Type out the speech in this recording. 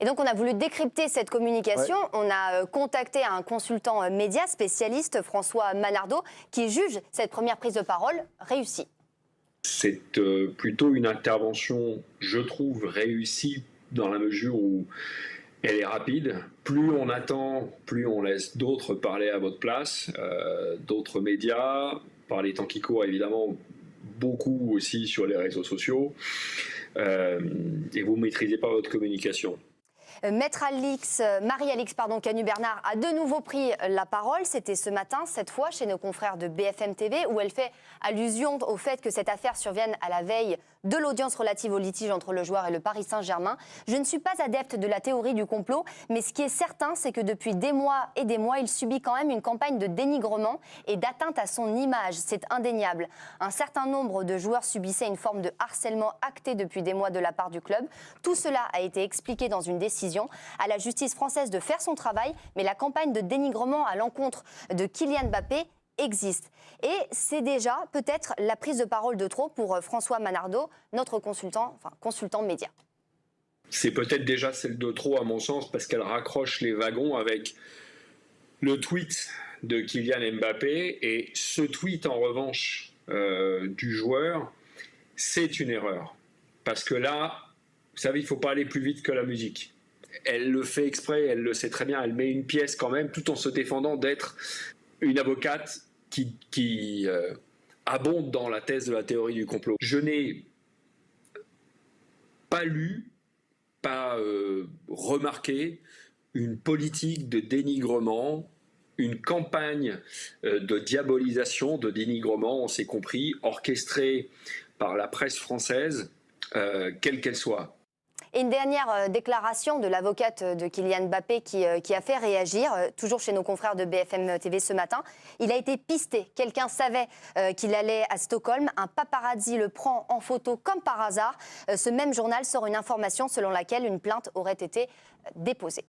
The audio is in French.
Et donc on a voulu décrypter cette communication. Ouais. On a contacté un consultant média spécialiste, François Manardo, qui juge cette première prise de parole réussie. C'est plutôt une intervention, je trouve, réussie dans la mesure où elle est rapide. Plus on attend, plus on laisse d'autres parler à votre place, d'autres médias, par les temps qui courent évidemment, beaucoup aussi sur les réseaux sociaux, et vous ne maîtrisez pas votre communication. Maître Marie-Alix Canu-Bernard a de nouveau pris la parole. C'était ce matin, cette fois, chez nos confrères de BFM TV, où elle fait allusion au fait que cette affaire survienne à la veille de l'audience relative au litige entre le joueur et le Paris Saint-Germain. Je ne suis pas adepte de la théorie du complot, mais ce qui est certain, c'est que depuis des mois et des mois, il subit quand même une campagne de dénigrement et d'atteinte à son image. C'est indéniable. Un certain nombre de joueurs subissaient une forme de harcèlement acté depuis des mois de la part du club. Tout cela a été expliqué dans une décision. À la justice française de faire son travail, mais la campagne de dénigrement à l'encontre de Kylian Mbappé existe. Et c'est déjà peut-être la prise de parole de trop pour François Manardo, notre consultant média. C'est peut-être déjà celle de trop à mon sens, parce qu'elle raccroche les wagons avec le tweet de Kylian Mbappé, et ce tweet en revanche du joueur, c'est une erreur. Parce que là, vous savez, il ne faut pas aller plus vite que la musique. Elle le fait exprès, elle le sait très bien, elle met une pièce quand même, tout en se défendant d'être une avocate qui abonde dans la thèse de la théorie du complot. Je n'ai pas lu, pas remarqué une politique de dénigrement, une campagne de diabolisation, de dénigrement, on s'est compris, orchestrée par la presse française, quelle qu'elle soit. Et une dernière déclaration de l'avocate de Kylian Mbappé qui a fait réagir, toujours chez nos confrères de BFM TV ce matin. Il a été pisté. Quelqu'un savait qu'il allait à Stockholm. Un paparazzi le prend en photo comme par hasard. Ce même journal sort une information selon laquelle une plainte aurait été déposée.